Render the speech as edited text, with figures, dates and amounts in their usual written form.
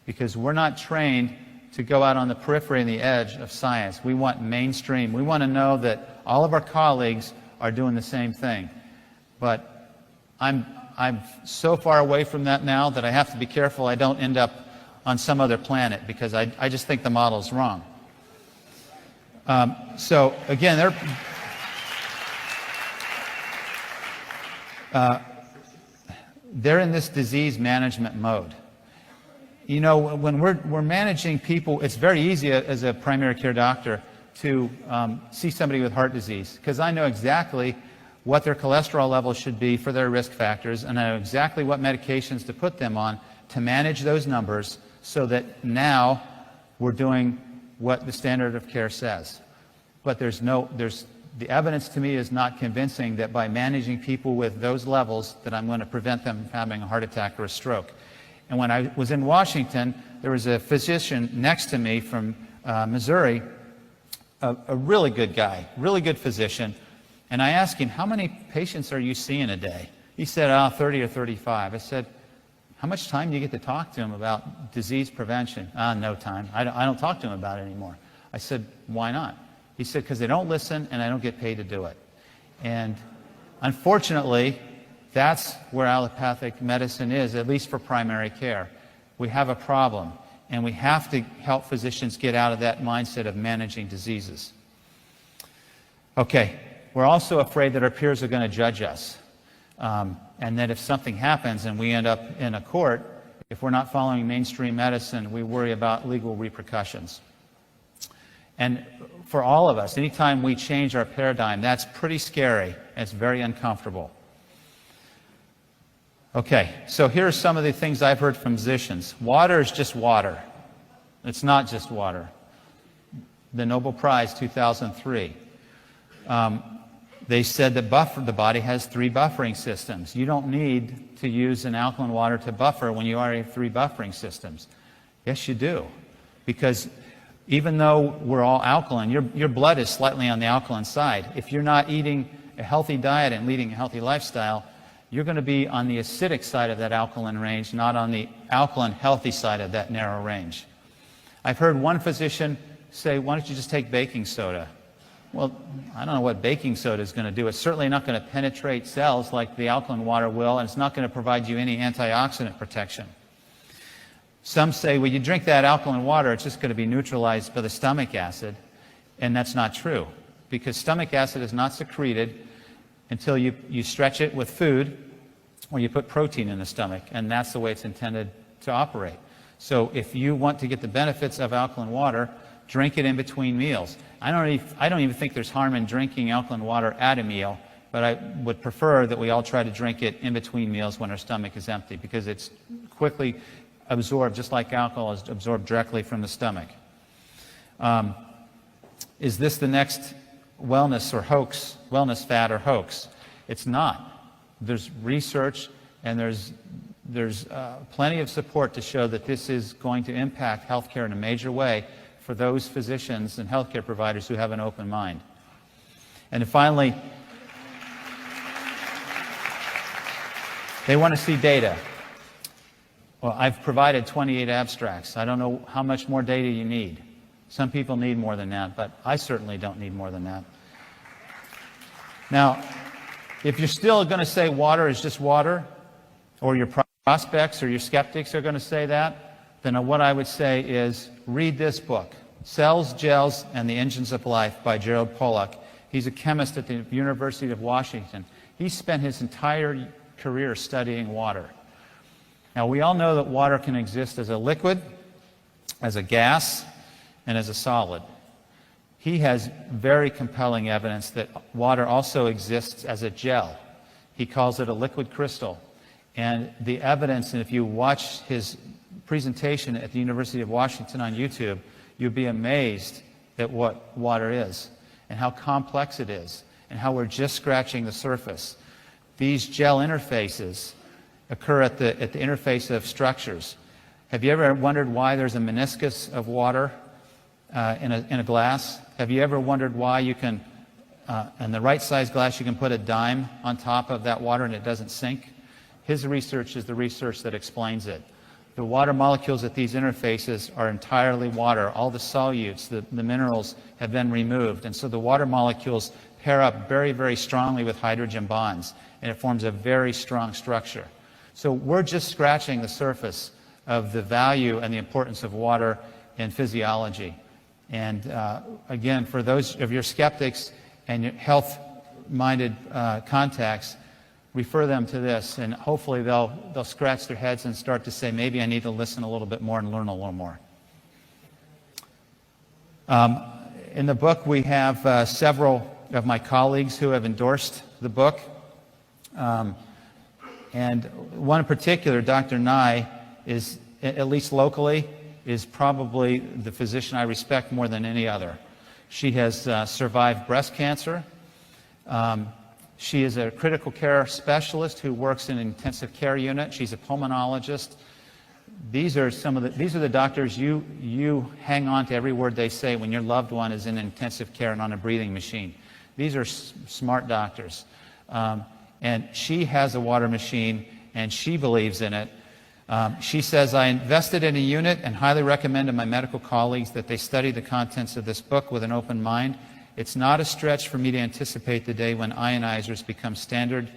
because we're not trained to go out on the periphery and the edge of science. We want mainstream. We want to know that all of our colleagues are doing the same thing. But I'm so far away from that now that I have to be careful I don't end up on some other planet, because I just think the model's wrong. So again, they're in this disease management mode. You know, when we're managing people, it's very easy as a primary care doctor to see somebody with heart disease, because I know exactly what their cholesterol levels should be for their risk factors, and I know exactly what medications to put them on to manage those numbers, so that now we're doing what the standard of care says. But the evidence to me is not convincing that by managing people with those levels that I'm going to prevent them from having a heart attack or a stroke. And when I was in Washington, there was a physician next to me from Missouri, a really good guy, really good physician. And I asked him, how many patients are you seeing a day? He said, 30 or 35. I said, how much time do you get to talk to him about disease prevention? No time. I don't talk to him about it anymore. I said, why not? He said, because they don't listen and I don't get paid to do it. And unfortunately, that's where allopathic medicine is, at least for primary care. We have a problem, and we have to help physicians get out of that mindset of managing diseases. Okay, we're also afraid that our peers are going to judge us, and that if something happens and we end up in a court, if we're not following mainstream medicine, we worry about legal repercussions. And for all of us, anytime we change our paradigm, that's pretty scary, and it's very uncomfortable. Okay, so here are some of the things I've heard from physicians. Water is just water. It's not just water. The Nobel Prize 2003. They said that the body has 3 buffering systems. You don't need to use an alkaline water to buffer when you already have 3 buffering systems. Yes, you do. Because even though we're all alkaline, your blood is slightly on the alkaline side. If you're not eating a healthy diet and leading a healthy lifestyle, you're going to be on the acidic side of that alkaline range, not on the alkaline healthy side of that narrow range. I've heard one physician say, why don't you just take baking soda? Well, I don't know what baking soda is going to do. It's certainly not going to penetrate cells like the alkaline water will, and it's not going to provide you any antioxidant protection. Some say, well, you drink that alkaline water, it's just going to be neutralized by the stomach acid, and that's not true, because stomach acid is not secreted until you stretch it with food or you put protein in the stomach, and that's the way it's intended to operate. So if you want to get the benefits of alkaline water, drink it in between meals. I don't even think there's harm in drinking alkaline water at a meal, but I would prefer that we all try to drink it in between meals when our stomach is empty, because it's quickly absorbed, just like alcohol is absorbed directly from the stomach. Is this the next wellness or hoax, wellness fad or hoax? It's not. There's research and there's plenty of support to show that this is going to impact healthcare in a major way for those physicians and healthcare providers who have an open mind. And then finally, they want to see data. Well, I've provided 28 abstracts. I don't know how much more data you need. Some people need more than that, but I certainly don't need more than that. Now, if you're still going to say water is just water, or your prospects or your skeptics are going to say that, then what I would say is read this book, Cells, Gels, and the Engines of Life by Gerald Pollack. He's a chemist at the University of Washington. He spent his entire career studying water. Now, we all know that water can exist as a liquid, as a gas, and as a solid. He has very compelling evidence that water also exists as a gel. He calls it a liquid crystal. And the evidence, and if you watch his presentation at the University of Washington on YouTube, you'll be amazed at what water is and how complex it is and how we're just scratching the surface. These gel interfaces occur at the interface of structures. Have you ever wondered why there's a meniscus of water in a glass? Have you ever wondered why you can, in the right size glass, you can put a dime on top of that water and it doesn't sink? His research is the research that explains it. The water molecules at these interfaces are entirely water. All the solutes, the minerals, have been removed. And so the water molecules pair up very, very strongly with hydrogen bonds, and it forms a very strong structure. So we're just scratching the surface of the value and the importance of water in physiology. And again, for those of your skeptics and your health-minded contacts, refer them to this, and hopefully they'll scratch their heads and start to say, maybe I need to listen a little bit more and learn a little more. In the book, we have several of my colleagues who have endorsed the book. And one in particular, Dr. Nye, is, at least locally, is probably the physician I respect more than any other. She has survived breast cancer. She is a critical care specialist who works in an intensive care unit. She's a pulmonologist. These are the doctors you hang on to every word they say when your loved one is in intensive care and on a breathing machine. These are smart doctors. And she has a water machine, and she believes in it. She says, I invested in a unit and highly recommend to my medical colleagues that they study the contents of this book with an open mind. It's not a stretch for me to anticipate the day when ionizers become standard